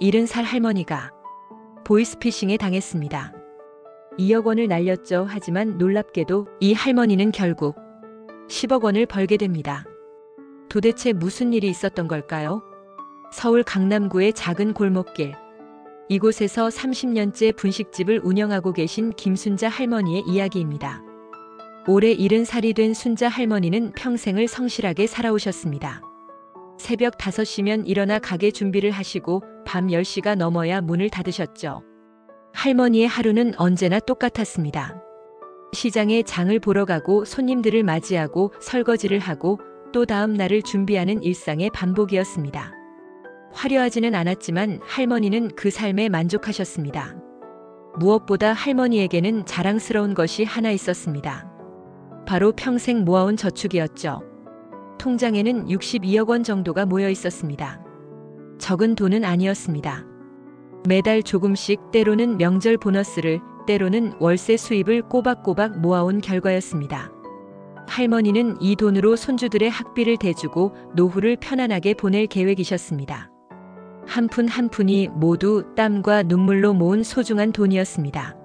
70살 할머니가 보이스피싱에 당했습니다. 2억 원을 날렸죠. 하지만 놀랍게도 이 할머니는 결국 10억 원을 벌게 됩니다. 도대체 무슨 일이 있었던 걸까요? 서울 강남구의 작은 골목길. 이곳에서 30년째 분식집을 운영하고 계신 김순자 할머니의 이야기입니다. 올해 70살이 된 순자 할머니는 평생을 성실하게 살아오셨습니다. 새벽 5시면 일어나 가게 준비를 하시고 밤 10시가 넘어야 문을 닫으셨죠. 할머니의 하루는 언제나 똑같았습니다. 시장에 장을 보러 가고 손님들을 맞이하고 설거지를 하고 또 다음 날을 준비하는 일상의 반복이었습니다. 화려하지는 않았지만 할머니는 그 삶에 만족하셨습니다. 무엇보다 할머니에게는 자랑스러운 것이 하나 있었습니다. 바로 평생 모아온 저축이었죠. 통장에는 62억 원 정도가 모여 있었습니다. 적은 돈은 아니었습니다. 매달 조금씩, 때로는 명절 보너스를, 때로는 월세 수입을 꼬박꼬박 모아온 결과였습니다. 할머니는 이 돈으로 손주들의 학비를 대주고 노후를 편안하게 보낼 계획이셨습니다. 한 푼 한 푼이 모두 땀과 눈물로 모은 소중한 돈이었습니다.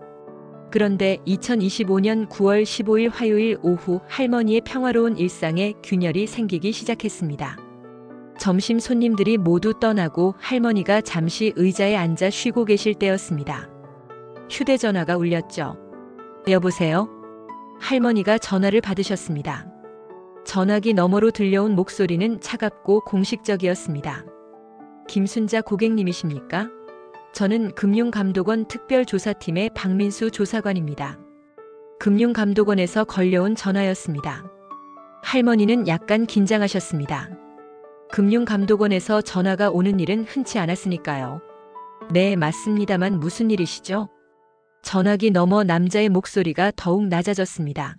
그런데 2025년 9월 15일 화요일 오후 할머니의 평화로운 일상에 균열이 생기기 시작했습니다. 점심 손님들이 모두 떠나고 할머니가 잠시 의자에 앉아 쉬고 계실 때였습니다. 휴대전화가 울렸죠. 여보세요? 할머니가 전화를 받으셨습니다. 전화기 너머로 들려온 목소리는 차갑고 공식적이었습니다. 김순자 고객님이십니까? 저는 금융감독원 특별조사팀의 박민수 조사관입니다. 금융감독원에서 걸려온 전화였습니다. 할머니는 약간 긴장하셨습니다. 금융감독원에서 전화가 오는 일은 흔치 않았으니까요. 네, 맞습니다만 무슨 일이시죠? 전화기 너머 남자의 목소리가 더욱 낮아졌습니다.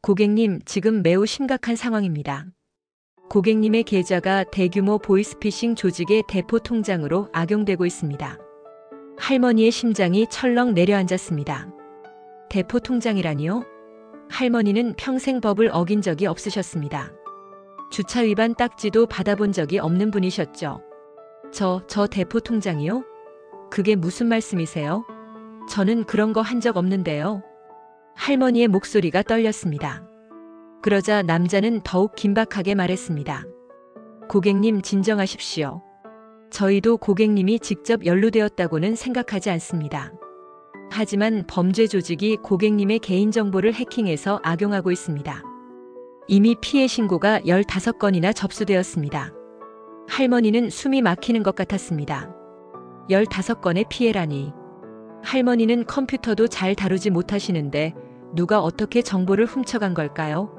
고객님, 지금 매우 심각한 상황입니다. 고객님의 계좌가 대규모 보이스피싱 조직의 대포 통장으로 악용되고 있습니다. 할머니의 심장이 철렁 내려앉았습니다. 대포 통장이라니요? 할머니는 평생 법을 어긴 적이 없으셨습니다. 주차 위반 딱지도 받아본 적이 없는 분이셨죠. 저 대포 통장이요? 그게 무슨 말씀이세요? 저는 그런 거 한 적 없는데요. 할머니의 목소리가 떨렸습니다. 그러자 남자는 더욱 긴박하게 말했습니다. 고객님, 진정하십시오. 저희도 고객님이 직접 연루되었다고는 생각하지 않습니다. 하지만 범죄 조직이 고객님의 개인정보를 해킹해서 악용하고 있습니다. 이미 피해 신고가 15건이나 접수되었습니다. 할머니는 숨이 막히는 것 같았습니다. 15건의 피해라니. 할머니는 컴퓨터도 잘 다루지 못하시는데 누가 어떻게 정보를 훔쳐간 걸까요?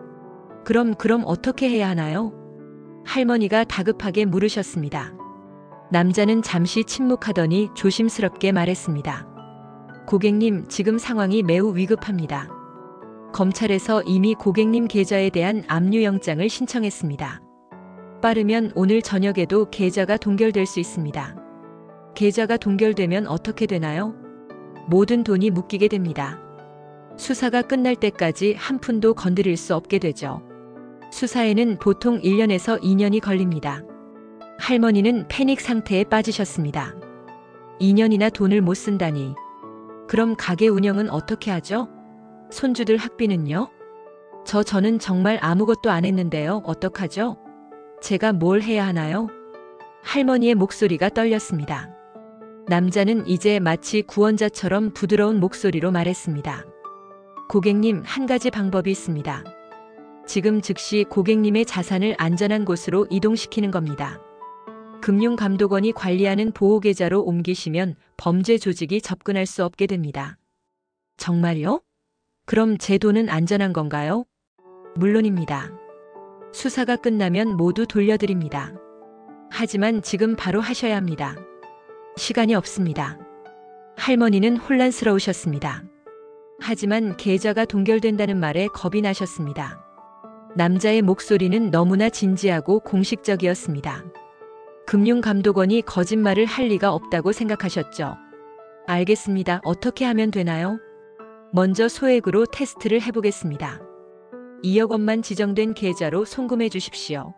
그럼 어떻게 해야 하나요? 할머니가 다급하게 물으셨습니다. 남자는 잠시 침묵하더니 조심스럽게 말했습니다. 고객님, 지금 상황이 매우 위급합니다. 검찰에서 이미 고객님 계좌에 대한 압류영장을 신청했습니다. 빠르면 오늘 저녁에도 계좌가 동결될 수 있습니다. 계좌가 동결되면 어떻게 되나요? 모든 돈이 묶이게 됩니다. 수사가 끝날 때까지 한 푼도 건드릴 수 없게 되죠. 수사에는 보통 1년에서 2년이 걸립니다. 할머니는 패닉 상태에 빠지셨습니다. 2년이나 돈을 못 쓴다니. 그럼 가게 운영은 어떻게 하죠? 손주들 학비는요? 저는 정말 아무것도 안 했는데요. 어떡하죠? 제가 뭘 해야 하나요? 할머니의 목소리가 떨렸습니다. 남자는 이제 마치 구원자처럼 부드러운 목소리로 말했습니다. 고객님, 한 가지 방법이 있습니다. 지금 즉시 고객님의 자산을 안전한 곳으로 이동시키는 겁니다. 금융감독원이 관리하는 보호계좌로 옮기시면 범죄 조직이 접근할 수 없게 됩니다. 정말요? 그럼 제 돈은 안전한 건가요? 물론입니다. 수사가 끝나면 모두 돌려드립니다. 하지만 지금 바로 하셔야 합니다. 시간이 없습니다. 할머니는 혼란스러우셨습니다. 하지만 계좌가 동결된다는 말에 겁이 나셨습니다. 남자의 목소리는 너무나 진지하고 공식적이었습니다. 금융감독원이 거짓말을 할 리가 없다고 생각하셨죠. 알겠습니다. 어떻게 하면 되나요? 먼저 소액으로 테스트를 해보겠습니다. 2억 원만 지정된 계좌로 송금해 주십시오.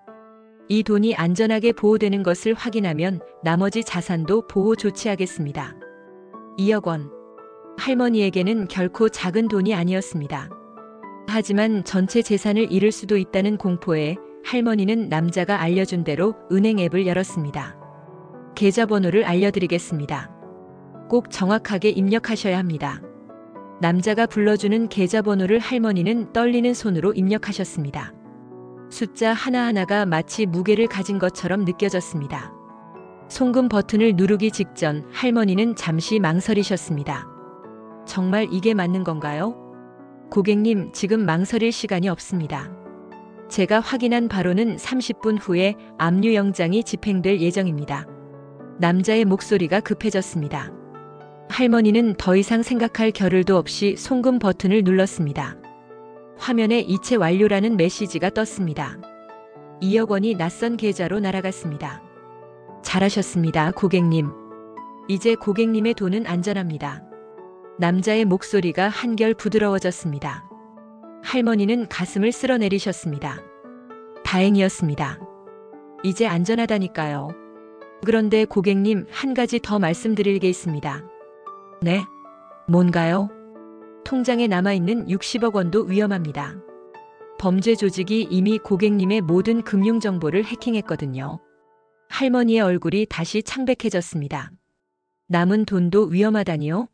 이 돈이 안전하게 보호되는 것을 확인하면 나머지 자산도 보호 조치하겠습니다. 2억 원. 할머니에게는 결코 작은 돈이 아니었습니다. 하지만 전체 재산을 잃을 수도 있다는 공포에 할머니는 남자가 알려준 대로 은행 앱을 열었습니다. 계좌번호를 알려드리겠습니다. 꼭 정확하게 입력하셔야 합니다. 남자가 불러주는 계좌번호를 할머니는 떨리는 손으로 입력하셨습니다. 숫자 하나하나가 마치 무게를 가진 것처럼 느껴졌습니다. 송금 버튼을 누르기 직전 할머니는 잠시 망설이셨습니다. 정말 이게 맞는 건가요? 고객님, 지금 망설일 시간이 없습니다. 제가 확인한 바로는 30분 후에 압류 영장이 집행될 예정입니다. 남자의 목소리가 급해졌습니다. 할머니는 더 이상 생각할 겨를도 없이 송금 버튼을 눌렀습니다. 화면에 이체 완료라는 메시지가 떴습니다. 2억 원이 낯선 계좌로 날아갔습니다. 잘하셨습니다, 고객님. 이제 고객님의 돈은 안전합니다. 남자의 목소리가 한결 부드러워졌습니다. 할머니는 가슴을 쓸어내리셨습니다. 다행이었습니다. 이제 안전하다니까요. 그런데 고객님, 한 가지 더 말씀드릴 게 있습니다. 네? 뭔가요? 통장에 남아있는 60억 원도 위험합니다. 범죄 조직이 이미 고객님의 모든 금융정보를 해킹했거든요. 할머니의 얼굴이 다시 창백해졌습니다. 남은 돈도 위험하다니요?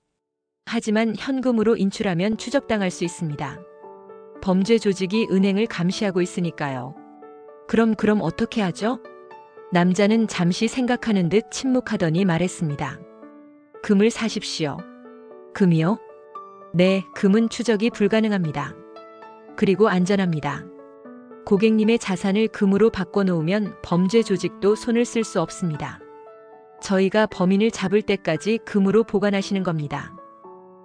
하지만 현금으로 인출하면 추적당할 수 있습니다. 범죄 조직이 은행을 감시하고 있으니까요. 그럼 어떻게 하죠? 남자는 잠시 생각하는 듯 침묵하더니 말했습니다. 금을 사십시오. 금이요? 네, 금은 추적이 불가능합니다. 그리고 안전합니다. 고객님의 자산을 금으로 바꿔놓으면 범죄 조직도 손을 쓸 수 없습니다. 저희가 범인을 잡을 때까지 금으로 보관하시는 겁니다.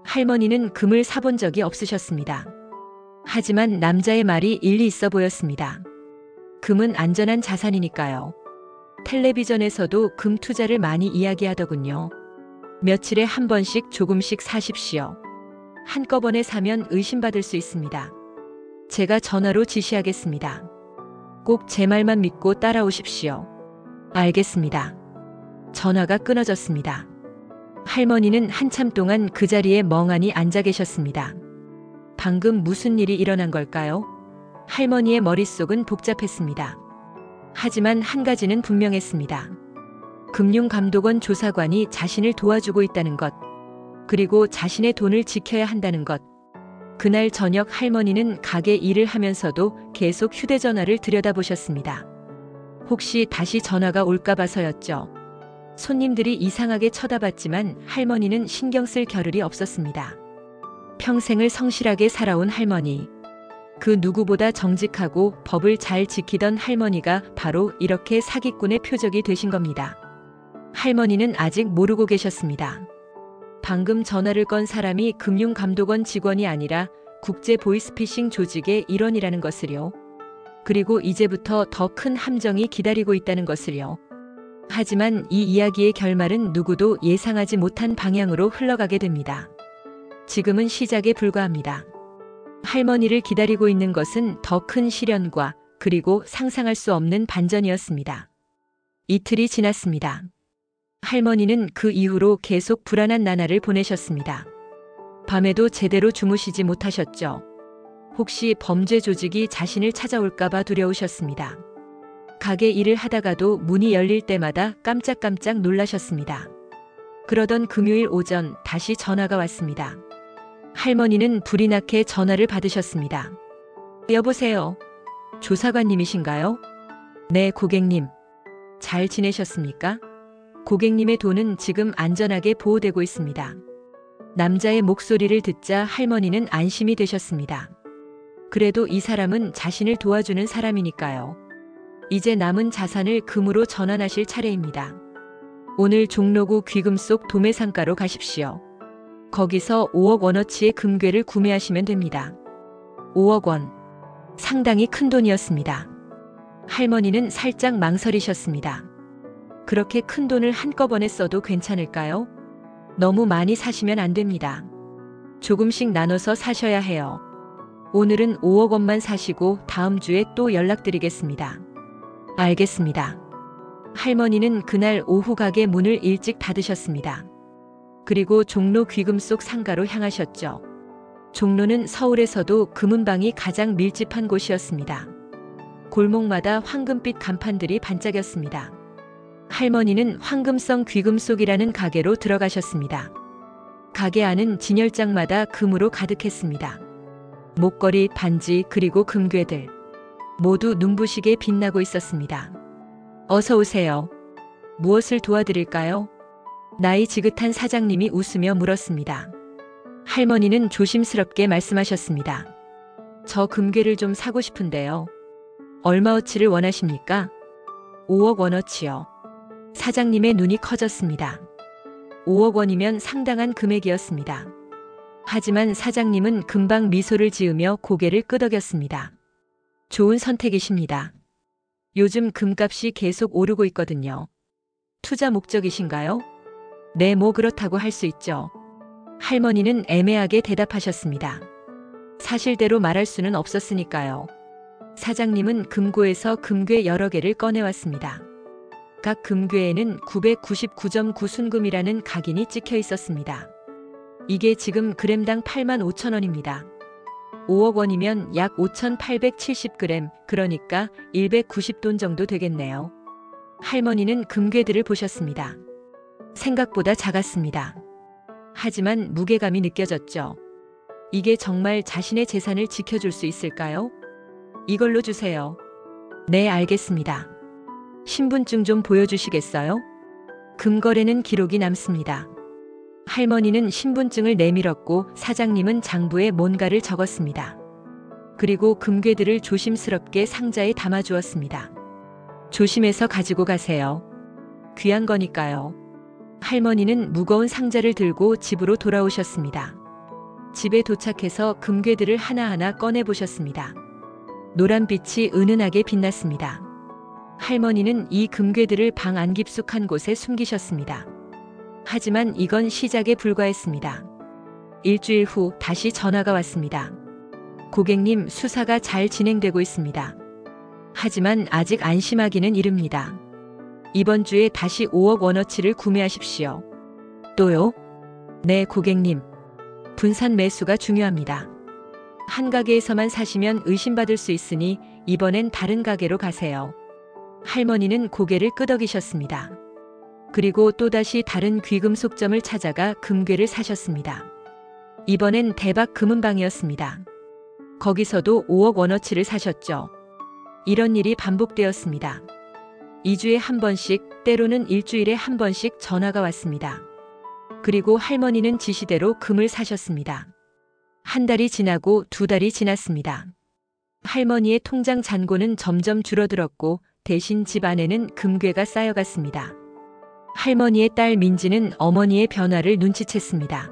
할머니는 금을 사본 적이 없으셨습니다. 하지만 남자의 말이 일리 있어 보였습니다. 금은 안전한 자산이니까요. 텔레비전에서도 금 투자를 많이 이야기하더군요. 며칠에 한 번씩 조금씩 사십시오. 한꺼번에 사면 의심받을 수 있습니다. 제가 전화로 지시하겠습니다. 꼭 제 말만 믿고 따라오십시오. 알겠습니다. 전화가 끊어졌습니다. 할머니는 한참 동안 그 자리에 멍하니 앉아 계셨습니다. 방금 무슨 일이 일어난 걸까요? 할머니의 머릿속은 복잡했습니다. 하지만 한 가지는 분명했습니다. 금융감독원 조사관이 자신을 도와주고 있다는 것, 그리고 자신의 돈을 지켜야 한다는 것. 그날 저녁 할머니는 가게 일을 하면서도 계속 휴대전화를 들여다보셨습니다. 혹시 다시 전화가 올까 봐서였죠. 손님들이 이상하게 쳐다봤지만 할머니는 신경 쓸 겨를이 없었습니다. 평생을 성실하게 살아온 할머니. 그 누구보다 정직하고 법을 잘 지키던 할머니가 바로 이렇게 사기꾼의 표적이 되신 겁니다. 할머니는 아직 모르고 계셨습니다. 방금 전화를 건 사람이 금융감독원 직원이 아니라 국제 보이스피싱 조직의 일원이라는 것을요. 그리고 이제부터 더 큰 함정이 기다리고 있다는 것을요. 하지만 이 이야기의 결말은 누구도 예상하지 못한 방향으로 흘러가게 됩니다. 지금은 시작에 불과합니다. 할머니를 기다리고 있는 것은 더 큰 시련과 그리고 상상할 수 없는 반전이었습니다. 이틀이 지났습니다. 할머니는 그 이후로 계속 불안한 나날을 보내셨습니다. 밤에도 제대로 주무시지 못하셨죠. 혹시 범죄 조직이 자신을 찾아올까봐 두려우셨습니다. 가게 일을 하다가도 문이 열릴 때마다 깜짝깜짝 놀라셨습니다. 그러던 금요일 오전 다시 전화가 왔습니다. 할머니는 불이 나게 전화를 받으셨습니다. 여보세요. 조사관님이신가요? 네, 고객님. 잘 지내셨습니까? 고객님의 돈은 지금 안전하게 보호되고 있습니다. 남자의 목소리를 듣자 할머니는 안심이 되셨습니다. 그래도 이 사람은 자신을 도와주는 사람이니까요. 이제 남은 자산을 금으로 전환하실 차례입니다. 오늘 종로구 귀금속 도매상가로 가십시오. 거기서 5억 원어치의 금괴를 구매하시면 됩니다. 5억 원. 상당히 큰 돈이었습니다. 할머니는 살짝 망설이셨습니다. 그렇게 큰 돈을 한꺼번에 써도 괜찮을까요? 너무 많이 사시면 안 됩니다. 조금씩 나눠서 사셔야 해요. 오늘은 5억 원만 사시고 다음 주에 또 연락드리겠습니다. 알겠습니다. 할머니는 그날 오후 가게 문을 일찍 닫으셨습니다. 그리고 종로 귀금 속 상가로 향하셨죠. 종로는 서울에서도 금은방이 가장 밀집한 곳이었습니다. 골목마다 황금빛 간판들이 반짝였습니다. 할머니는 황금성 귀금속이라는 가게로 들어가셨습니다. 가게 안은 진열장마다 금으로 가득했습니다. 목걸이, 반지, 그리고 금괴들. 모두 눈부시게 빛나고 있었습니다. 어서 오세요. 무엇을 도와드릴까요? 나이 지긋한 사장님이 웃으며 물었습니다. 할머니는 조심스럽게 말씀하셨습니다. 저 금괴를 좀 사고 싶은데요. 얼마어치를 원하십니까? 5억 원어치요. 사장님의 눈이 커졌습니다. 5억 원이면 상당한 금액이었습니다. 하지만 사장님은 금방 미소를 지으며 고개를 끄덕였습니다. 좋은 선택이십니다. 요즘 금값이 계속 오르고 있거든요. 투자 목적이신가요? 네, 뭐 그렇다고 할 수 있죠. 할머니는 애매하게 대답하셨습니다. 사실대로 말할 수는 없었으니까요. 사장님은 금고에서 금괴 여러 개를 꺼내왔습니다. 각 금괴에는 999.9 순금이라는 각인이 찍혀 있었습니다. 이게 지금 그램당 85,000원입니다. 5억 원이면 약 5,870g, 그러니까 190돈 정도 되겠네요. 할머니는 금괴들을 보셨습니다. 생각보다 작았습니다. 하지만 무게감이 느껴졌죠. 이게 정말 자신의 재산을 지켜줄 수 있을까요? 이걸로 주세요. 네, 알겠습니다. 신분증 좀 보여주시겠어요? 금거래는 기록이 남습니다. 할머니는 신분증을 내밀었고 사장님은 장부에 뭔가를 적었습니다. 그리고 금괴들을 조심스럽게 상자에 담아주었습니다. 조심해서 가지고 가세요. 귀한 거니까요. 할머니는 무거운 상자를 들고 집으로 돌아오셨습니다. 집에 도착해서 금괴들을 하나하나 꺼내보셨습니다. 노란빛이 은은하게 빛났습니다. 할머니는 이 금괴들을 방 안 깊숙한 곳에 숨기셨습니다. 하지만 이건 시작에 불과했습니다. 일주일 후 다시 전화가 왔습니다. 고객님, 수사가 잘 진행되고 있습니다. 하지만 아직 안심하기는 이릅니다. 이번 주에 다시 5억 원어치를 구매하십시오. 또요? 네, 고객님. 분산 매수가 중요합니다. 한 가게에서만 사시면 의심받을 수 있으니 이번엔 다른 가게로 가세요. 할머니는 고개를 끄덕이셨습니다. 그리고 또다시 다른 귀금속점을 찾아가 금괴를 사셨습니다. 이번엔 대박 금은방이었습니다. 거기서도 5억 원어치를 사셨죠. 이런 일이 반복되었습니다. 2주에 한 번씩, 때로는 일주일에 한 번씩 전화가 왔습니다. 그리고 할머니는 지시대로 금을 사셨습니다. 한 달이 지나고 2달이 지났습니다. 할머니의 통장 잔고는 점점 줄어들었고 대신 집 안에는 금괴가 쌓여갔습니다. 할머니의 딸 민지는 어머니의 변화를 눈치챘습니다.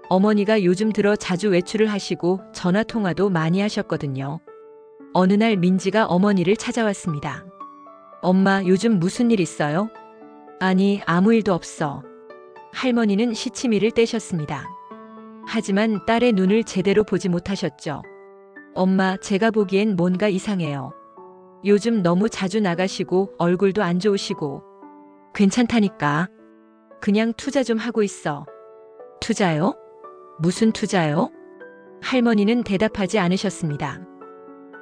어머니가 요즘 들어 자주 외출을 하시고 전화 통화도 많이 하셨거든요. 어느 날 민지가 어머니를 찾아왔습니다. 엄마, 요즘 무슨 일 있어요? 아니, 아무 일도 없어. 할머니는 시치미를 떼셨습니다. 하지만 딸의 눈을 제대로 보지 못하셨죠. 엄마, 제가 보기엔 뭔가 이상해요. 요즘 너무 자주 나가시고 얼굴도 안 좋으시고. 괜찮다니까. 그냥 투자 좀 하고 있어. 투자요? 무슨 투자요? 할머니는 대답하지 않으셨습니다.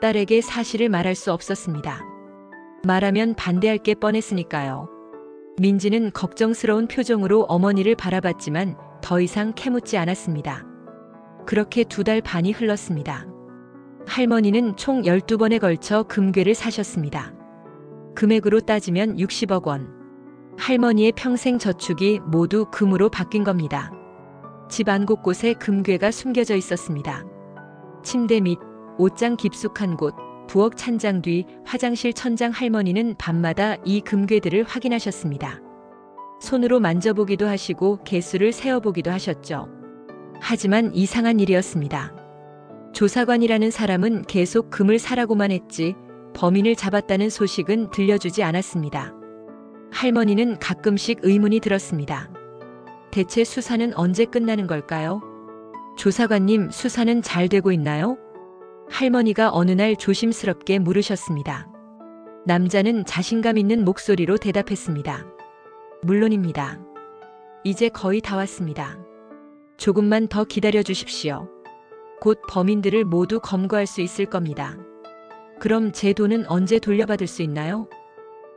딸에게 사실을 말할 수 없었습니다. 말하면 반대할 게 뻔했으니까요. 민지는 걱정스러운 표정으로 어머니를 바라봤지만 더 이상 캐묻지 않았습니다. 그렇게 2달 반이 흘렀습니다. 할머니는 총 12번에 걸쳐 금괴를 사셨습니다. 금액으로 따지면 60억 원. 할머니의 평생 저축이 모두 금으로 바뀐 겁니다. 집 안 곳곳에 금괴가 숨겨져 있었습니다. 침대 밑, 옷장 깊숙한 곳, 부엌 찬장 뒤, 화장실 천장. 할머니는 밤마다 이 금괴들을 확인하셨습니다. 손으로 만져보기도 하시고 개수를 세어보기도 하셨죠. 하지만 이상한 일이었습니다. 조사관이라는 사람은 계속 금을 사라고만 했지 범인을 잡았다는 소식은 들려주지 않았습니다. 할머니는 가끔씩 의문이 들었습니다. 대체 수사는 언제 끝나는 걸까요? 조사관님, 수사는 잘 되고 있나요? 할머니가 어느 날 조심스럽게 물으셨습니다. 남자는 자신감 있는 목소리로 대답했습니다. 물론입니다. 이제 거의 다 왔습니다. 조금만 더 기다려 주십시오. 곧 범인들을 모두 검거할 수 있을 겁니다. 그럼 제 돈은 언제 돌려받을 수 있나요?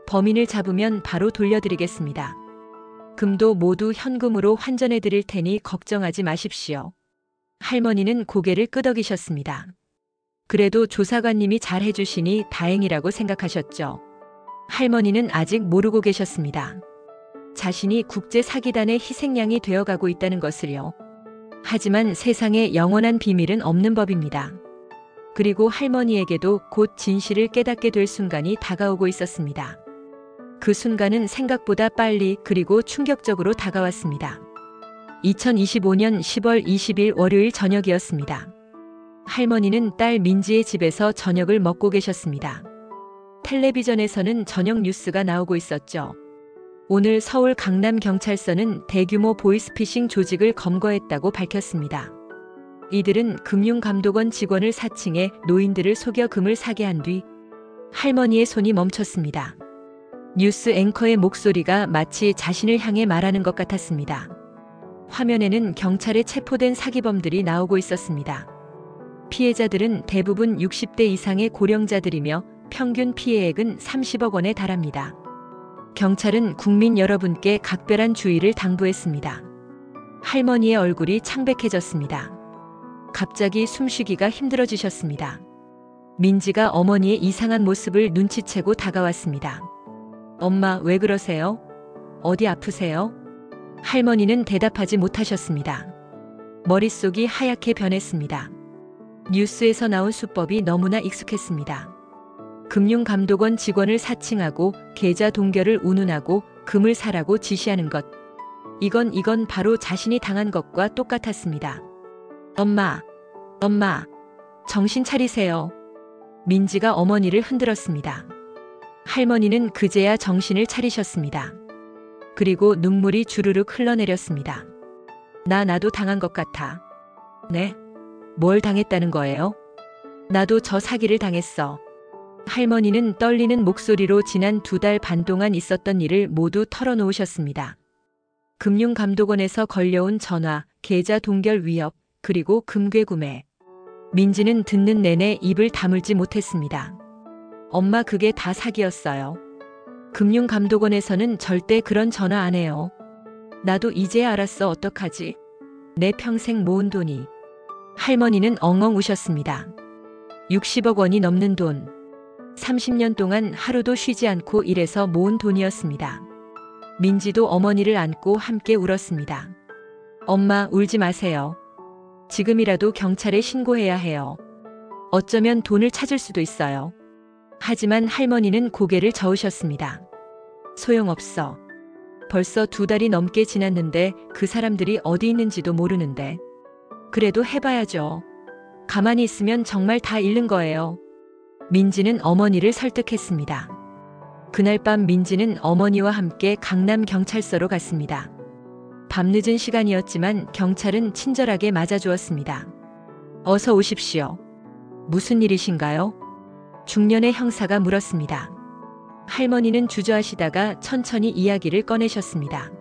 범인을 잡으면 바로 돌려드리겠습니다. 금도 모두 현금으로 환전해 드릴 테니 걱정하지 마십시오. 할머니는 고개를 끄덕이셨습니다. 그래도 조사관님이 잘 해주시니 다행이라고 생각하셨죠. 할머니는 아직 모르고 계셨습니다. 자신이 국제 사기단의 희생양이 되어가고 있다는 것을요. 하지만 세상에 영원한 비밀은 없는 법입니다. 그리고 할머니에게도 곧 진실을 깨닫게 될 순간이 다가오고 있었습니다. 그 순간은 생각보다 빨리 그리고 충격적으로 다가왔습니다. 2025년 10월 20일 월요일 저녁이었습니다. 할머니는 딸 민지의 집에서 저녁을 먹고 계셨습니다. 텔레비전에서는 저녁 뉴스가 나오고 있었죠. 오늘 서울 강남경찰서는 대규모 보이스피싱 조직을 검거했다고 밝혔습니다. 이들은 금융감독원 직원을 사칭해 노인들을 속여 금을 사게 한 뒤 할머니의 손이 멈췄습니다. 뉴스 앵커의 목소리가 마치 자신을 향해 말하는 것 같았습니다. 화면에는 경찰에 체포된 사기범들이 나오고 있었습니다. 피해자들은 대부분 60대 이상의 고령자들이며 평균 피해액은 30억 원에 달합니다. 경찰은 국민 여러분께 각별한 주의를 당부했습니다. 할머니의 얼굴이 창백해졌습니다. 갑자기 숨쉬기가 힘들어지셨습니다. 민지가 어머니의 이상한 모습을 눈치채고 다가왔습니다. 엄마, 왜 그러세요? 어디 아프세요? 할머니는 대답하지 못하셨습니다. 머릿속이 하얗게 변했습니다. 뉴스에서 나온 수법이 너무나 익숙했습니다. 금융감독원 직원을 사칭하고 계좌 동결을 운운하고 금을 사라고 지시하는 것. 이건 바로 자신이 당한 것과 똑같았습니다. 엄마, 정신 차리세요. 민지가 어머니를 흔들었습니다. 할머니는 그제야 정신을 차리셨습니다. 그리고 눈물이 주르륵 흘러내렸습니다. 나도 당한 것 같아. 네? 뭘 당했다는 거예요? 나도 저 사기를 당했어. 할머니는 떨리는 목소리로 지난 2달 반 동안 있었던 일을 모두 털어놓으셨습니다. 금융감독원에서 걸려온 전화, 계좌 동결 위협, 그리고 금괴 구매. 민지는 듣는 내내 입을 다물지 못했습니다. 엄마, 그게 다 사기였어요. 금융감독원에서는 절대 그런 전화 안 해요. 나도 이제야 알았어. 어떡하지? 내 평생 모은 돈이. 할머니는 엉엉 우셨습니다. 60억 원이 넘는 돈. 30년 동안 하루도 쉬지 않고 일해서 모은 돈이었습니다. 민지도 어머니를 안고 함께 울었습니다. 엄마, 울지 마세요. 지금이라도 경찰에 신고해야 해요. 어쩌면 돈을 찾을 수도 있어요. 하지만 할머니는 고개를 저으셨습니다. 소용없어. 벌써 2달이 넘게 지났는데 그 사람들이 어디 있는지도 모르는데. 그래도 해봐야죠. 가만히 있으면 정말 다 잃는 거예요. 민지는 어머니를 설득했습니다. 그날 밤 민지는 어머니와 함께 강남경찰서로 갔습니다. 밤늦은 시간이었지만 경찰은 친절하게 맞아주었습니다. 어서 오십시오. 무슨 일이신가요? 중년의 형사가 물었습니다. 할머니는 주저하시다가 천천히 이야기를 꺼내셨습니다.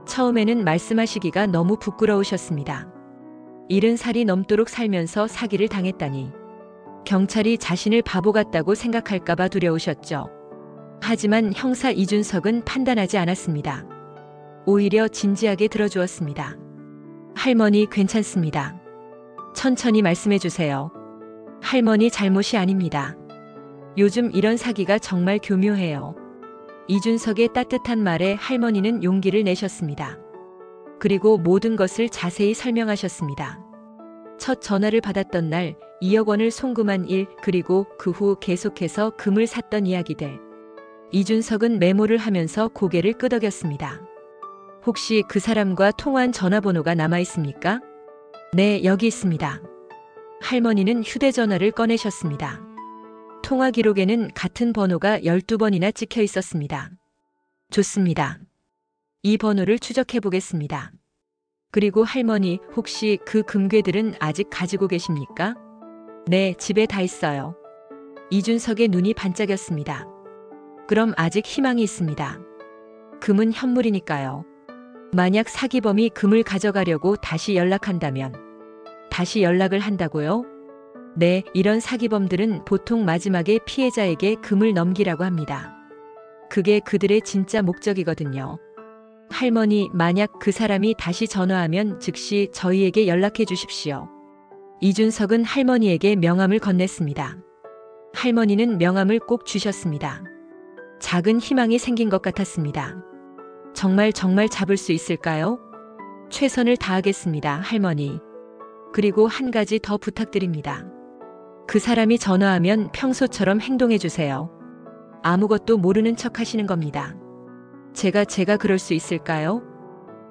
처음에는 말씀하시기가 너무 부끄러우셨습니다. 70살이 넘도록 살면서 사기를 당했다니. 경찰이 자신을 바보 같다고 생각할까봐 두려우셨죠. 하지만 형사 이준석은 판단하지 않았습니다. 오히려 진지하게 들어주었습니다. 할머니, 괜찮습니다. 천천히 말씀해 주세요. 할머니 잘못이 아닙니다. 요즘 이런 사기가 정말 교묘해요. 이준석의 따뜻한 말에 할머니는 용기를 내셨습니다. 그리고 모든 것을 자세히 설명하셨습니다. 첫 전화를 받았던 날 2억 원을 송금한 일, 그리고 그 후 계속해서 금을 샀던 이야기들. 이준석은 메모를 하면서 고개를 끄덕였습니다. 혹시 그 사람과 통화한 전화번호가 남아 있습니까? 네, 여기 있습니다. 할머니는 휴대전화를 꺼내셨습니다. 통화 기록에는 같은 번호가 12번이나 찍혀 있었습니다. 좋습니다. 이 번호를 추적해 보겠습니다. 그리고 할머니, 혹시 그 금괴들은 아직 가지고 계십니까? 네, 집에 다 있어요. 이준석의 눈이 반짝였습니다. 그럼 아직 희망이 있습니다. 금은 현물이니까요. 만약 사기범이 금을 가져가려고 다시 연락한다면 다시 연락을 한다고요? 네, 이런 사기범들은 보통 마지막에 피해자에게 금을 넘기라고 합니다. 그게 그들의 진짜 목적이거든요. 할머니, 만약 그 사람이 다시 전화하면 즉시 저희에게 연락해 주십시오. 이준석은 할머니에게 명함을 건넸습니다. 할머니는 명함을 꼭 주셨습니다. 작은 희망이 생긴 것 같았습니다. 정말 잡을 수 있을까요? 최선을 다하겠습니다, 할머니. 그리고 한 가지 더 부탁드립니다. 그 사람이 전화하면 평소처럼 행동해 주세요. 아무것도 모르는 척 하시는 겁니다. 제가 그럴 수 있을까요?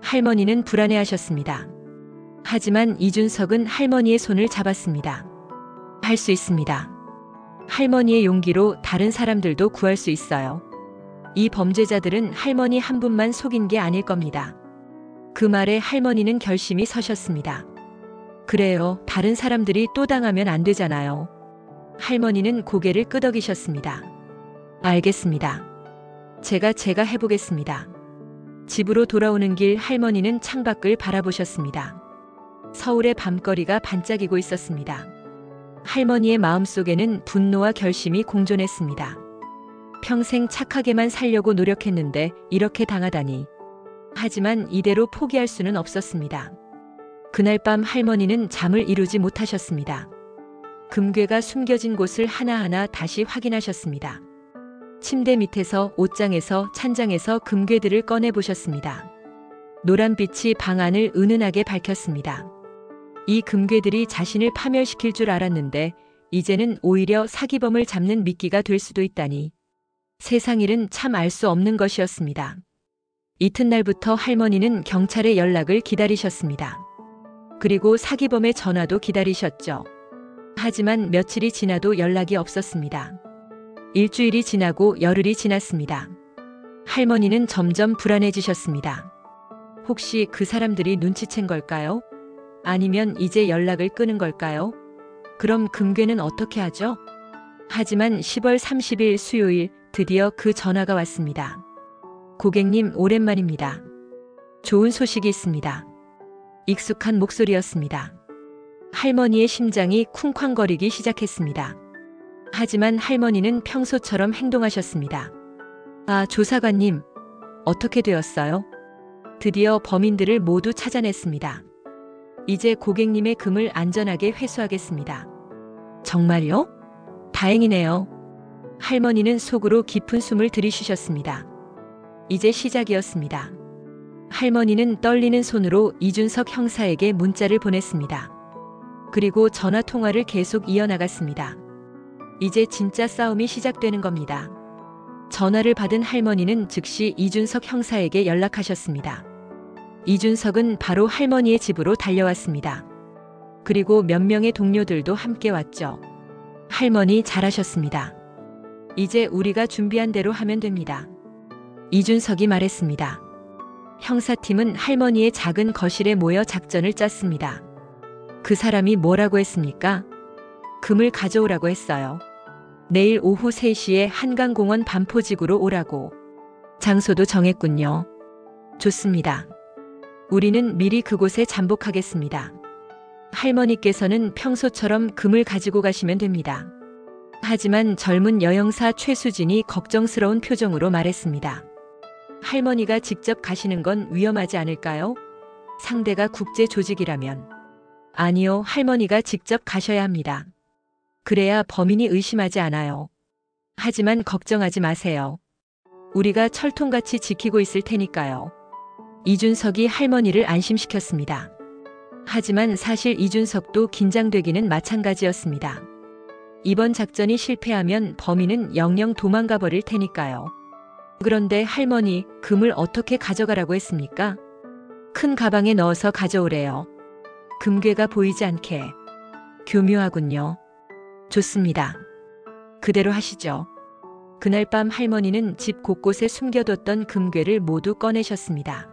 할머니는 불안해하셨습니다. 하지만 이준석은 할머니의 손을 잡았습니다. 할 수 있습니다. 할머니의 용기로 다른 사람들도 구할 수 있어요. 이 범죄자들은 할머니 한 분만 속인 게 아닐 겁니다. 그 말에 할머니는 결심이 서셨습니다. 그래요, 다른 사람들이 또 당하면 안 되잖아요. 할머니는 고개를 끄덕이셨습니다. 알겠습니다. 제가 해보겠습니다. 집으로 돌아오는 길 할머니는 창밖을 바라보셨습니다. 서울의 밤거리가 반짝이고 있었습니다. 할머니의 마음속에는 분노와 결심이 공존했습니다. 평생 착하게만 살려고 노력했는데 이렇게 당하다니. 하지만 이대로 포기할 수는 없었습니다. 그날 밤 할머니는 잠을 이루지 못하셨습니다. 금괴가 숨겨진 곳을 하나하나 다시 확인하셨습니다. 침대 밑에서, 옷장에서, 찬장에서 금괴들을 꺼내 보셨습니다. 노란빛이 방 안을 은은하게 밝혔습니다. 이 금괴들이 자신을 파멸시킬 줄 알았는데 이제는 오히려 사기범을 잡는 미끼가 될 수도 있다니. 세상 일은 참 알 수 없는 것이었습니다. 이튿날부터 할머니는 경찰의 연락을 기다리셨습니다. 그리고 사기범의 전화도 기다리셨죠. 하지만 며칠이 지나도 연락이 없었습니다. 일주일이 지나고 열흘이 지났습니다. 할머니는 점점 불안해지셨습니다. 혹시 그 사람들이 눈치챈 걸까요? 아니면 이제 연락을 끄는 걸까요? 그럼 금괴는 어떻게 하죠? 하지만 10월 30일 수요일 드디어 그 전화가 왔습니다. 고객님, 오랜만입니다. 좋은 소식이 있습니다. 익숙한 목소리였습니다. 할머니의 심장이 쿵쾅거리기 시작했습니다. 하지만 할머니는 평소처럼 행동하셨습니다. 아, 조사관님, 어떻게 되었어요? 드디어 범인들을 모두 찾아냈습니다. 이제 고객님의 금을 안전하게 회수하겠습니다. 정말요? 다행이네요. 할머니는 속으로 깊은 숨을 들이쉬셨습니다. 이제 시작이었습니다. 할머니는 떨리는 손으로 이준석 형사에게 문자를 보냈습니다. 그리고 전화 통화를 계속 이어나갔습니다. 이제 진짜 싸움이 시작되는 겁니다. 전화를 받은 할머니는 즉시 이준석 형사에게 연락하셨습니다. 이준석은 바로 할머니의 집으로 달려왔습니다. 그리고 몇 명의 동료들도 함께 왔죠. 할머니, 잘하셨습니다. 이제 우리가 준비한 대로 하면 됩니다. 이준석이 말했습니다. 형사팀은 할머니의 작은 거실에 모여 작전을 짰습니다. 그 사람이 뭐라고 했습니까? 금을 가져오라고 했어요. 내일 오후 3시에 한강공원 반포지구로 오라고. 장소도 정했군요. 좋습니다. 우리는 미리 그곳에 잠복하겠습니다. 할머니께서는 평소처럼 금을 가지고 가시면 됩니다. 하지만 젊은 여영사 최수진이 걱정스러운 표정으로 말했습니다. 할머니가 직접 가시는 건 위험하지 않을까요? 상대가 국제 조직이라면. 아니요, 할머니가 직접 가셔야 합니다. 그래야 범인이 의심하지 않아요. 하지만 걱정하지 마세요. 우리가 철통같이 지키고 있을 테니까요. 이준석이 할머니를 안심시켰습니다. 하지만 사실 이준석도 긴장되기는 마찬가지였습니다. 이번 작전이 실패하면 범인은 영영 도망가 버릴 테니까요. 그런데 할머니, 금을 어떻게 가져가라고 했습니까? 큰 가방에 넣어서 가져오래요. 금괴가 보이지 않게. 교묘하군요. 좋습니다. 그대로 하시죠. 그날 밤 할머니는 집 곳곳에 숨겨뒀던 금괴를 모두 꺼내셨습니다.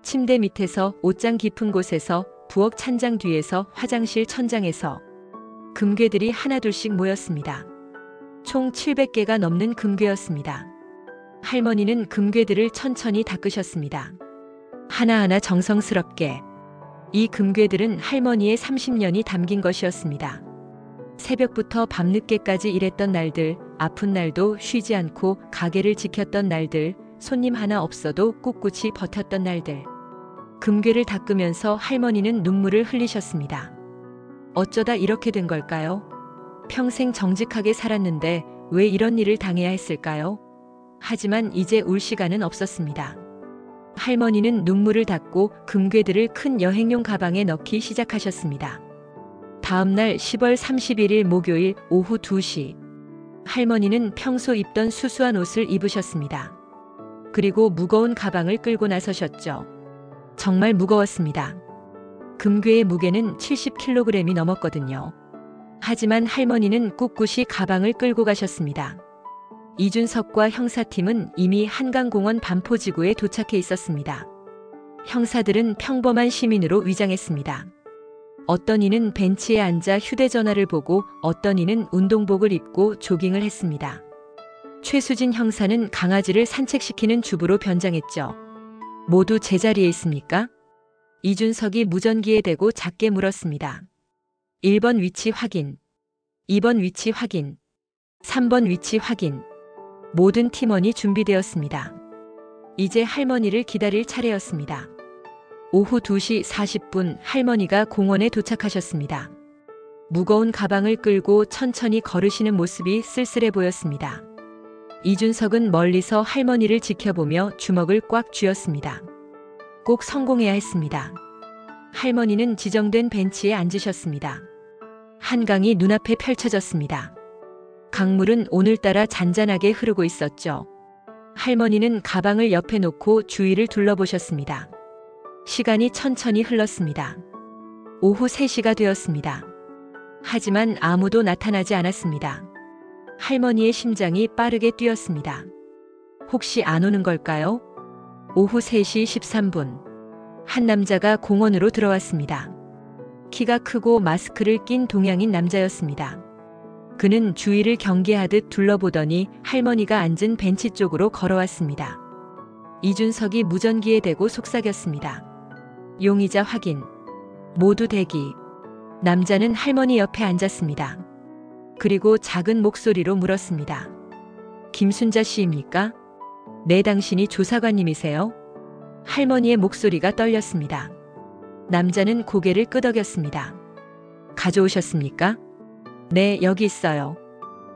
침대 밑에서, 옷장 깊은 곳에서, 부엌 찬장 뒤에서, 화장실 천장에서 금괴들이 하나둘씩 모였습니다. 총 700개가 넘는 금괴였습니다. 할머니는 금괴들을 천천히 닦으셨습니다. 하나하나 정성스럽게. 이 금괴들은 할머니의 30년이 담긴 것이었습니다. 새벽부터 밤늦게까지 일했던 날들, 아픈 날도 쉬지 않고 가게를 지켰던 날들, 손님 하나 없어도 꿋꿋이 버텼던 날들. 금괴를 닦으면서 할머니는 눈물을 흘리셨습니다. 어쩌다 이렇게 된 걸까요? 평생 정직하게 살았는데 왜 이런 일을 당해야 했을까요? 하지만 이제 울 시간은 없었습니다. 할머니는 눈물을 닦고 금괴들을 큰 여행용 가방에 넣기 시작하셨습니다. 다음 날 10월 31일 목요일 오후 2시. 할머니는 평소 입던 수수한 옷을 입으셨습니다. 그리고 무거운 가방을 끌고 나서셨죠. 정말 무거웠습니다. 금괴의 무게는 70kg이 넘었거든요. 하지만 할머니는 꿋꿋이 가방을 끌고 가셨습니다. 이준석과 형사팀은 이미 한강공원 반포지구에 도착해 있었습니다. 형사들은 평범한 시민으로 위장했습니다. 어떤 이는 벤치에 앉아 휴대전화를 보고 어떤 이는 운동복을 입고 조깅을 했습니다. 최수진 형사는 강아지를 산책시키는 주부로 변장했죠. 모두 제자리에 있습니까? 이준석이 무전기에 대고 작게 물었습니다. 1번 위치 확인, 2번 위치 확인, 3번 위치 확인. 모든 팀원이 준비되었습니다. 이제 할머니를 기다릴 차례였습니다. 오후 2시 40분 할머니가 공원에 도착하셨습니다. 무거운 가방을 끌고 천천히 걸으시는 모습이 쓸쓸해 보였습니다. 이준석은 멀리서 할머니를 지켜보며 주먹을 꽉 쥐었습니다. 꼭 성공해야 했습니다. 할머니는 지정된 벤치에 앉으셨습니다. 한강이 눈앞에 펼쳐졌습니다. 강물은 오늘따라 잔잔하게 흐르고 있었죠. 할머니는 가방을 옆에 놓고 주위를 둘러보셨습니다. 시간이 천천히 흘렀습니다. 오후 3시가 되었습니다. 하지만 아무도 나타나지 않았습니다. 할머니의 심장이 빠르게 뛰었습니다. 혹시 안 오는 걸까요? 오후 3시 13분. 한 남자가 공원으로 들어왔습니다. 키가 크고 마스크를 낀 동양인 남자였습니다. 그는 주위를 경계하듯 둘러보더니 할머니가 앉은 벤치 쪽으로 걸어왔습니다. 이준석이 무전기에 대고 속삭였습니다. 용의자 확인. 모두 대기. 남자는 할머니 옆에 앉았습니다. 그리고 작은 목소리로 물었습니다. 김순자 씨입니까? 네, 당신이 조사관님이세요? 할머니의 목소리가 떨렸습니다. 남자는 고개를 끄덕였습니다. 가져오셨습니까? 네, 여기 있어요.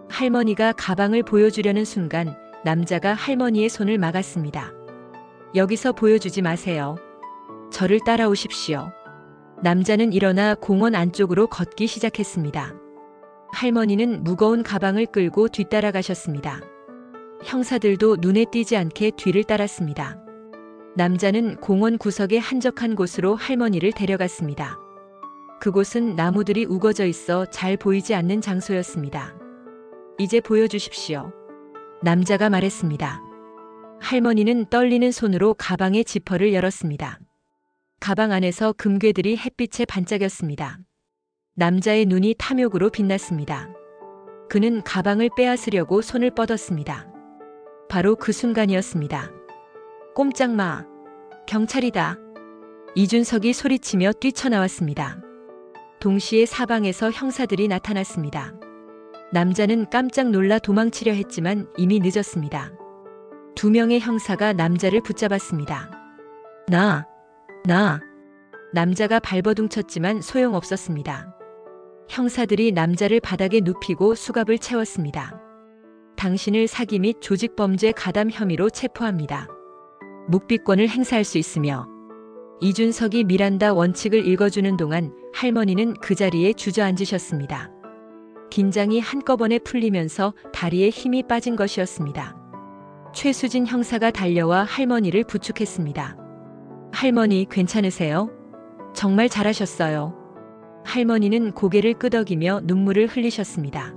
할머니가 가방을 보여주려는 순간 남자가 할머니의 손을 막았습니다. 여기서 보여주지 마세요. 저를 따라오십시오. 남자는 일어나 공원 안쪽으로 걷기 시작했습니다. 할머니는 무거운 가방을 끌고 뒤따라가셨습니다. 형사들도 눈에 띄지 않게 뒤를 따랐습니다. 남자는 공원 구석의 한적한 곳으로 할머니를 데려갔습니다. 그곳은 나무들이 우거져 있어 잘 보이지 않는 장소였습니다. 이제 보여주십시오. 남자가 말했습니다. 할머니는 떨리는 손으로 가방의 지퍼를 열었습니다. 가방 안에서 금괴들이 햇빛에 반짝였습니다. 남자의 눈이 탐욕으로 빛났습니다. 그는 가방을 빼앗으려고 손을 뻗었습니다. 바로 그 순간이었습니다. 꼼짝 마! 경찰이다! 이준석이 소리치며 뛰쳐나왔습니다. 동시에 사방에서 형사들이 나타났습니다. 남자는 깜짝 놀라 도망치려 했지만 이미 늦었습니다. 2명의 형사가 남자를 붙잡았습니다. 나! 남자가 발버둥 쳤지만 소용없었습니다. 형사들이 남자를 바닥에 눕히고 수갑을 채웠습니다. 당신을 사기 및 조직범죄 가담 혐의로 체포합니다. 묵비권을 행사할 수 있으며. 이준석이 미란다 원칙을 읽어주는 동안 할머니는 그 자리에 주저앉으셨습니다. 긴장이 한꺼번에 풀리면서 다리에 힘이 빠진 것이었습니다. 최수진 형사가 달려와 할머니를 부축했습니다. 할머니 괜찮으세요? 정말 잘하셨어요. 할머니는 고개를 끄덕이며 눈물을 흘리셨습니다.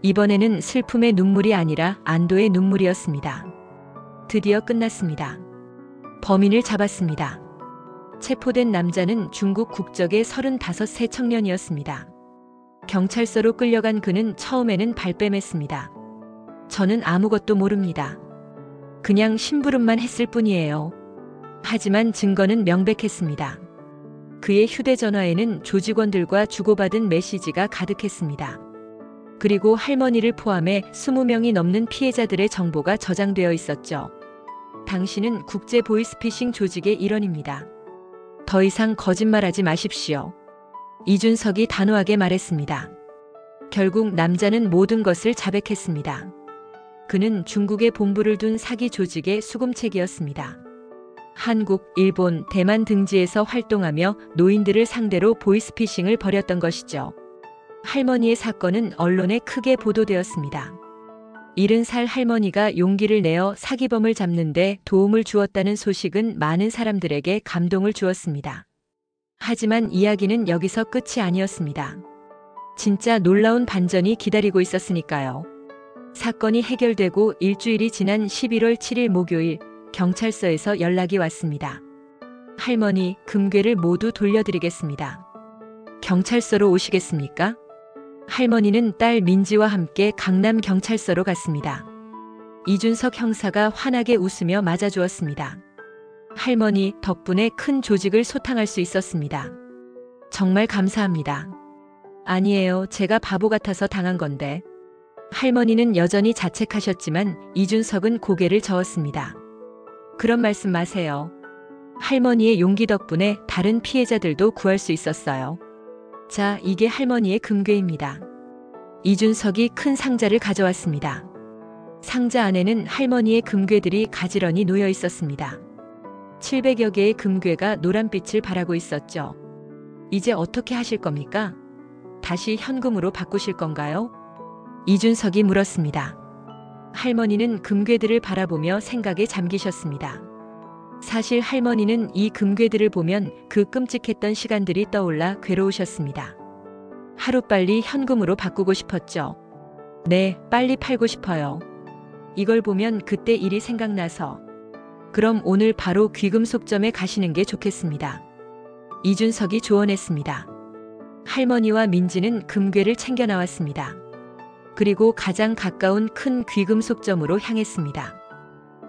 이번에는 슬픔의 눈물이 아니라 안도의 눈물이었습니다. 드디어 끝났습니다. 범인을 잡았습니다. 체포된 남자는 중국 국적의 35세 청년이었습니다. 경찰서로 끌려간 그는 처음에는 발뺌했습니다. 저는 아무것도 모릅니다. 그냥 심부름만 했을 뿐이에요. 하지만 증거는 명백했습니다. 그의 휴대전화에는 조직원들과 주고받은 메시지가 가득했습니다. 그리고 할머니를 포함해 20명이 넘는 피해자들의 정보가 저장되어 있었죠. 당신은 국제 보이스피싱 조직의 일원입니다. 더 이상 거짓말하지 마십시오. 이준석이 단호하게 말했습니다. 결국 남자는 모든 것을 자백했습니다. 그는 중국에 본부를 둔 사기 조직의 수금책이었습니다. 한국, 일본, 대만 등지에서 활동하며 노인들을 상대로 보이스피싱을 벌였던 것이죠. 할머니의 사건은 언론에 크게 보도되었습니다. 70살 할머니가 용기를 내어 사기범을 잡는 데 도움을 주었다는 소식은 많은 사람들에게 감동을 주었습니다. 하지만 이야기는 여기서 끝이 아니었습니다. 진짜 놀라운 반전이 기다리고 있었으니까요. 사건이 해결되고 일주일이 지난 11월 7일 목요일 경찰서에서 연락이 왔습니다. 할머니, 금괴를 모두 돌려드리겠습니다. 경찰서로 오시겠습니까? 할머니는 딸 민지와 함께 강남경찰서로 갔습니다. 이준석 형사가 환하게 웃으며 맞아주었습니다. 할머니 덕분에 큰 조직을 소탕할 수 있었습니다. 정말 감사합니다. 아니에요. 제가 바보 같아서 당한 건데. 할머니는 여전히 자책하셨지만 이준석은 고개를 저었습니다. 그런 말씀 마세요. 할머니의 용기 덕분에 다른 피해자들도 구할 수 있었어요. 자, 이게 할머니의 금괴입니다. 이준석이 큰 상자를 가져왔습니다. 상자 안에는 할머니의 금괴들이 가지런히 놓여 있었습니다. 700여 개의 금괴가 노란빛을 발하고 있었죠. 이제 어떻게 하실 겁니까? 다시 현금으로 바꾸실 건가요? 이준석이 물었습니다. 할머니는 금괴들을 바라보며 생각에 잠기셨습니다. 사실 할머니는 이 금괴들을 보면 그 끔찍했던 시간들이 떠올라 괴로우셨습니다. 하루빨리 현금으로 바꾸고 싶었죠. 네, 빨리 팔고 싶어요. 이걸 보면 그때 일이 생각나서. 그럼 오늘 바로 귀금속점에 가시는 게 좋겠습니다. 이준석이 조언했습니다. 할머니와 민지는 금괴를 챙겨 나왔습니다. 그리고 가장 가까운 큰 귀금속점으로 향했습니다.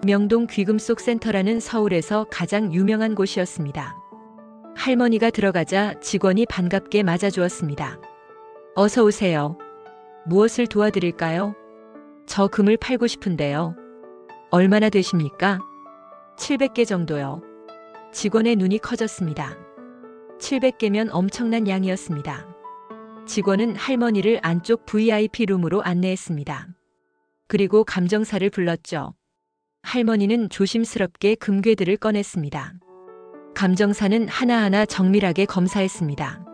명동 귀금속 센터라는 서울에서 가장 유명한 곳이었습니다. 할머니가 들어가자 직원이 반갑게 맞아주었습니다. 어서 오세요. 무엇을 도와드릴까요? 저 금을 팔고 싶은데요. 얼마나 되십니까? 700개 정도요. 직원의 눈이 커졌습니다. 700개면 엄청난 양이었습니다. 직원은 할머니를 안쪽 VIP 룸으로 안내했습니다. 그리고 감정사를 불렀죠. 할머니는 조심스럽게 금괴들을 꺼냈습니다. 감정사는 하나하나 정밀하게 검사했습니다.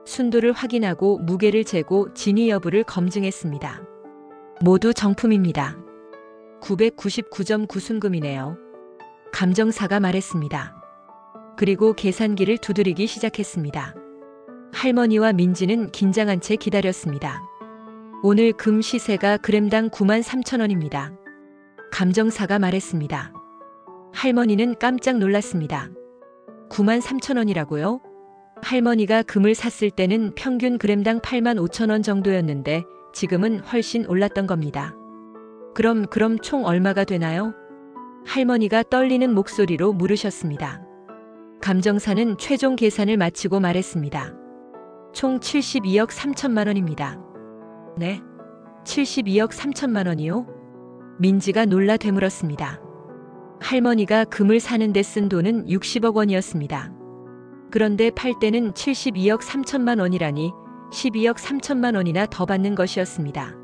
순도를 확인하고 무게를 재고 진위 여부를 검증했습니다. 모두 정품입니다. 999.9 순금이네요. 감정사가 말했습니다. 그리고 계산기를 두드리기 시작했습니다. 할머니와 민지는 긴장한 채 기다렸습니다. 오늘 금 시세가 그램당 93,000원입니다. 감정사가 말했습니다. 할머니는 깜짝 놀랐습니다. 93,000원이라고요? 할머니가 금을 샀을 때는 평균 그램당 85,000원 정도였는데 지금은 훨씬 올랐던 겁니다. 그럼 총 얼마가 되나요? 할머니가 떨리는 목소리로 물으셨습니다. 감정사는 최종 계산을 마치고 말했습니다. 총 72억 3천만 원입니다. 네? 72억 3천만 원이요? 민지가 놀라 되물었습니다. 할머니가 금을 사는 데 쓴 돈은 60억 원이었습니다. 그런데 팔 때는 72억 3천만 원이라니 12억 3천만 원이나 더 받는 것이었습니다.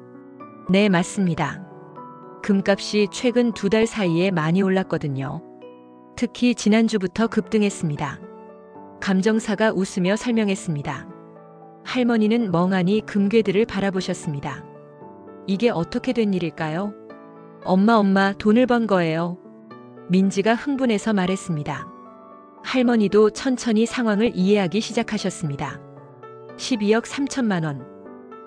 네, 맞습니다. 금값이 최근 2달 사이에 많이 올랐거든요. 특히 지난주부터 급등했습니다. 감정사가 웃으며 설명했습니다. 할머니는 멍하니 금괴들을 바라보셨습니다. 이게 어떻게 된 일일까요? 엄마, 돈을 번 거예요. 민지가 흥분해서 말했습니다. 할머니도 천천히 상황을 이해하기 시작하셨습니다. 12억 3천만 원.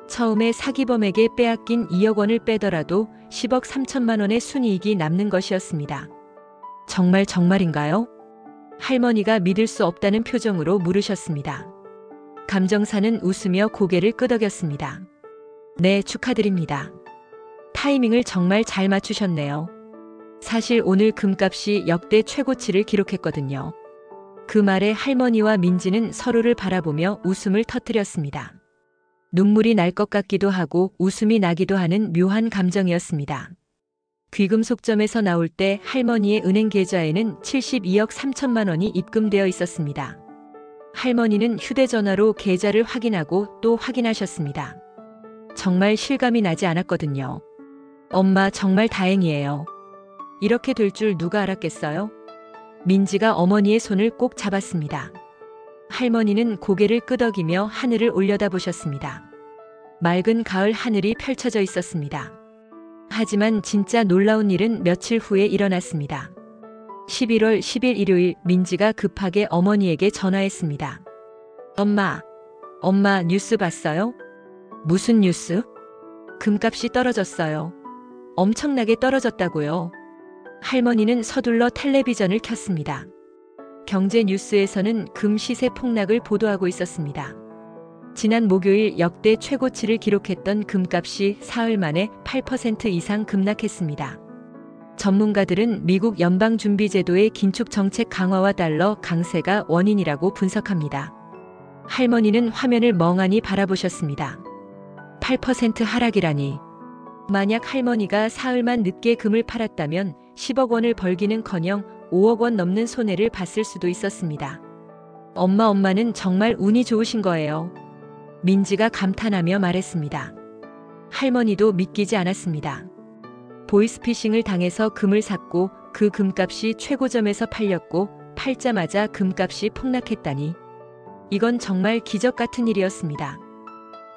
처음에 사기범에게 빼앗긴 2억 원을 빼더라도 10억 3천만 원의 순이익이 남는 것이었습니다. 정말인가요? 할머니가 믿을 수 없다는 표정으로 물으셨습니다. 감정사는 웃으며 고개를 끄덕였습니다. 네, 축하드립니다. 타이밍을 정말 잘 맞추셨네요. 사실 오늘 금값이 역대 최고치를 기록했거든요. 그 말에 할머니와 민지는 서로를 바라보며 웃음을 터뜨렸습니다. 눈물이 날 것 같기도 하고 웃음이 나기도 하는 묘한 감정이었습니다. 귀금속점에서 나올 때 할머니의 은행 계좌에는 72억 3천만 원이 입금되어 있었습니다. 할머니는 휴대전화로 계좌를 확인하고 또 확인하셨습니다. 정말 실감이 나지 않았거든요. 엄마 정말 다행이에요. 이렇게 될 줄 누가 알았겠어요? 민지가 어머니의 손을 꼭 잡았습니다. 할머니는 고개를 끄덕이며 하늘을 올려다보셨습니다. 맑은 가을 하늘이 펼쳐져 있었습니다. 하지만 진짜 놀라운 일은 며칠 후에 일어났습니다. 11월 10일 일요일 민지가 급하게 어머니에게 전화했습니다. 엄마 뉴스 봤어요? 무슨 뉴스? 금값이 떨어졌어요. 엄청나게 떨어졌다고요. 할머니는 서둘러 텔레비전을 켰습니다. 경제 뉴스에서는 금 시세 폭락을 보도하고 있었습니다. 지난 목요일 역대 최고치를 기록했던 금값이 사흘 만에 8% 이상 급락했습니다. 전문가들은 미국 연방준비제도의 긴축 정책 강화와 달러 강세가 원인이라고 분석합니다. 할머니는 화면을 멍하니 바라보셨습니다. 8% 하락이라니. 만약 할머니가 사흘만 늦게 금을 팔았다면 10억 원을 벌기는커녕 5억 원 넘는 손해를 봤을 수도 있었습니다. 엄마는 정말 운이 좋으신 거예요. 민지가 감탄하며 말했습니다. 할머니도 믿기지 않았습니다. 보이스피싱을 당해서 금을 샀고 그 금값이 최고점에서 팔렸고 팔자마자 금값이 폭락했다니. 이건 정말 기적 같은 일이었습니다.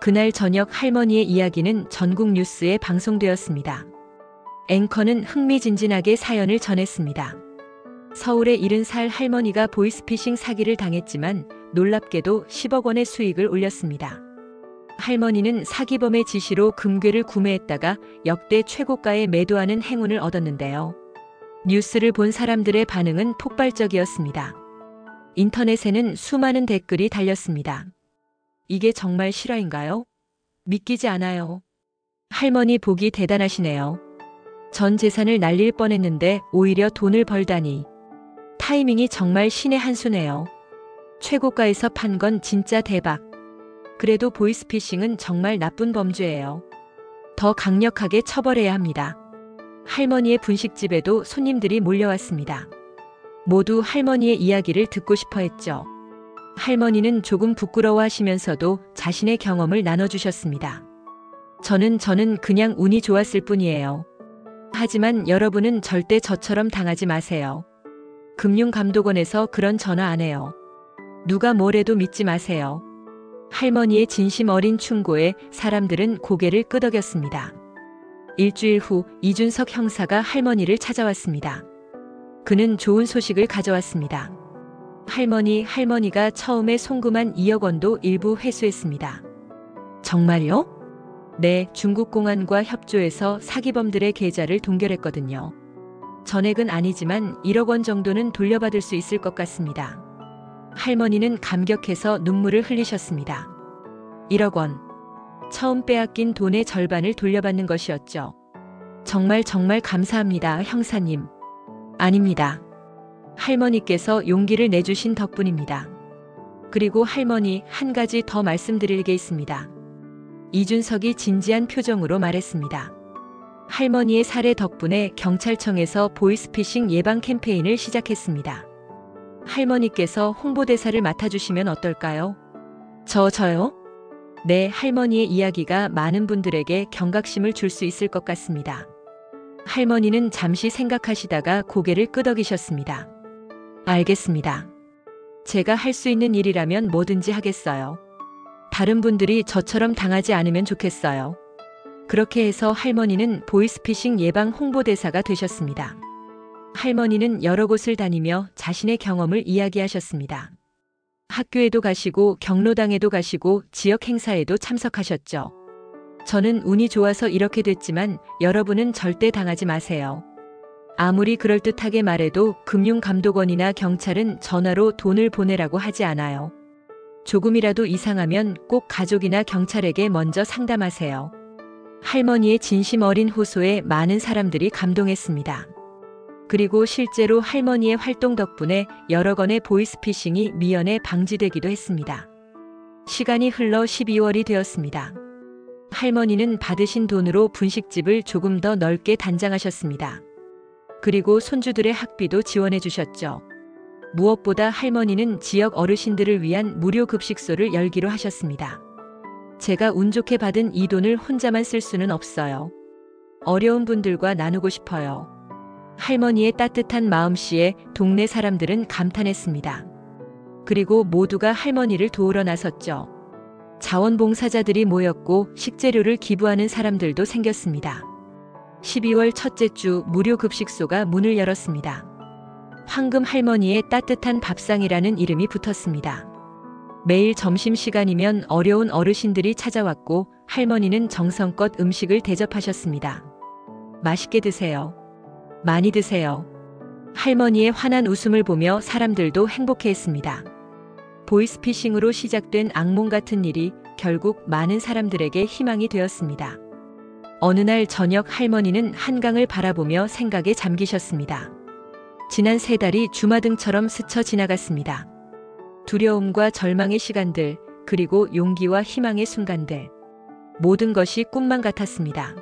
그날 저녁 할머니의 이야기는 전국 뉴스에 방송되었습니다. 앵커는 흥미진진하게 사연을 전했습니다. 서울의 70살 할머니가 보이스피싱 사기를 당했지만 놀랍게도 10억 원의 수익을 올렸습니다. 할머니는 사기범의 지시로 금괴를 구매했다가 역대 최고가에 매도하는 행운을 얻었는데요. 뉴스를 본 사람들의 반응은 폭발적이었습니다. 인터넷에는 수많은 댓글이 달렸습니다. 이게 정말 실화인가요? 믿기지 않아요. 할머니 복이 대단하시네요. 전 재산을 날릴 뻔했는데 오히려 돈을 벌다니. 타이밍이 정말 신의 한 수네요. 최고가에서 판 건 진짜 대박. 그래도 보이스피싱은 정말 나쁜 범죄예요. 더 강력하게 처벌해야 합니다. 할머니의 분식집에도 손님들이 몰려왔습니다. 모두 할머니의 이야기를 듣고 싶어 했죠. 할머니는 조금 부끄러워하시면서도 자신의 경험을 나눠주셨습니다. 저는 그냥 운이 좋았을 뿐이에요. 하지만 여러분은 절대 저처럼 당하지 마세요. 금융감독원에서 그런 전화 안 해요. 누가 뭐래도 믿지 마세요. 할머니의 진심 어린 충고에 사람들은 고개를 끄덕였습니다. 일주일 후 이준석 형사가 할머니를 찾아왔습니다. 그는 좋은 소식을 가져왔습니다. 할머니가 처음에 송금한 2억 원도 일부 회수했습니다. 정말요? 네, 중국 공안과 협조해서 사기범들의 계좌를 동결했거든요. 전액은 아니지만 1억 원 정도는 돌려받을 수 있을 것 같습니다. 할머니는 감격해서 눈물을 흘리셨습니다. 1억 원. 처음 빼앗긴 돈의 절반을 돌려받는 것이었죠. 정말 감사합니다, 형사님. 아닙니다. 할머니께서 용기를 내주신 덕분입니다. 그리고 할머니, 한 가지 더 말씀드릴 게 있습니다. 이준석이 진지한 표정으로 말했습니다. 할머니의 사례 덕분에 경찰청에서 보이스피싱 예방 캠페인을 시작했습니다. 할머니께서 홍보대사를 맡아주시면 어떨까요? 저요? 네, 할머니의 이야기가 많은 분들에게 경각심을 줄 수 있을 것 같습니다. 할머니는 잠시 생각하시다가 고개를 끄덕이셨습니다. 알겠습니다. 제가 할 수 있는 일이라면 뭐든지 하겠어요. 다른 분들이 저처럼 당하지 않으면 좋겠어요. 그렇게 해서 할머니는 보이스피싱 예방 홍보대사가 되셨습니다. 할머니는 여러 곳을 다니며 자신의 경험을 이야기하셨습니다. 학교에도 가시고 경로당에도 가시고 지역 행사에도 참석하셨죠. 저는 운이 좋아서 이렇게 됐지만 여러분은 절대 당하지 마세요. 아무리 그럴듯하게 말해도 금융감독원이나 경찰은 전화로 돈을 보내라고 하지 않아요. 조금이라도 이상하면 꼭 가족이나 경찰에게 먼저 상담하세요. 할머니의 진심 어린 호소에 많은 사람들이 감동했습니다. 그리고 실제로 할머니의 활동 덕분에 여러 건의 보이스피싱이 미연에 방지되기도 했습니다. 시간이 흘러 12월이 되었습니다. 할머니는 받으신 돈으로 분식집을 조금 더 넓게 단장하셨습니다. 그리고 손주들의 학비도 지원해 주셨죠. 무엇보다 할머니는 지역 어르신들을 위한 무료 급식소를 열기로 하셨습니다. 제가 운 좋게 받은 이 돈을 혼자만 쓸 수는 없어요. 어려운 분들과 나누고 싶어요. 할머니의 따뜻한 마음씨에 동네 사람들은 감탄했습니다. 그리고 모두가 할머니를 도우러 나섰죠. 자원봉사자들이 모였고 식재료를 기부하는 사람들도 생겼습니다. 12월 첫째 주 무료 급식소가 문을 열었습니다. 황금 할머니의 따뜻한 밥상이라는 이름이 붙었습니다. 매일 점심시간이면 어려운 어르신들이 찾아왔고 할머니는 정성껏 음식을 대접하셨습니다. 맛있게 드세요. 많이 드세요. 할머니의 환한 웃음을 보며 사람들도 행복해했습니다. 보이스피싱으로 시작된 악몽 같은 일이 결국 많은 사람들에게 희망이 되었습니다. 어느 날 저녁 할머니는 한강을 바라보며 생각에 잠기셨습니다. 지난 3달이 주마등처럼 스쳐 지나갔습니다. 두려움과 절망의 시간들, 그리고 용기와 희망의 순간들. 모든 것이 꿈만 같았습니다.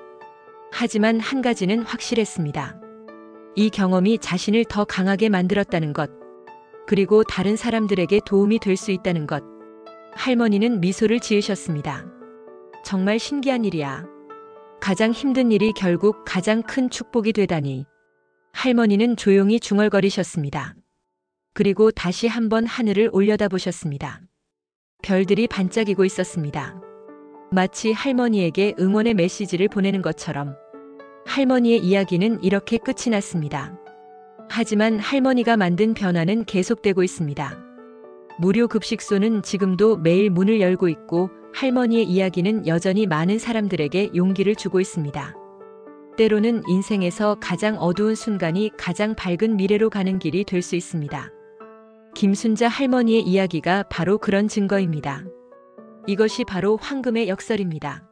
하지만 한 가지는 확실했습니다. 이 경험이 자신을 더 강하게 만들었다는 것, 그리고 다른 사람들에게 도움이 될 수 있다는 것. 할머니는 미소를 지으셨습니다. 정말 신기한 일이야. 가장 힘든 일이 결국 가장 큰 축복이 되다니. 할머니는 조용히 중얼거리셨습니다. 그리고 다시 한번 하늘을 올려다보셨습니다. 별들이 반짝이고 있었습니다. 마치 할머니에게 응원의 메시지를 보내는 것처럼. 할머니의 이야기는 이렇게 끝이 났습니다. 하지만 할머니가 만든 변화는 계속되고 있습니다. 무료 급식소는 지금도 매일 문을 열고 있고 할머니의 이야기는 여전히 많은 사람들에게 용기를 주고 있습니다. 때로는 인생에서 가장 어두운 순간이 가장 밝은 미래로 가는 길이 될 수 있습니다. 김순자 할머니의 이야기가 바로 그런 증거입니다. 이것이 바로 황금의 역설입니다.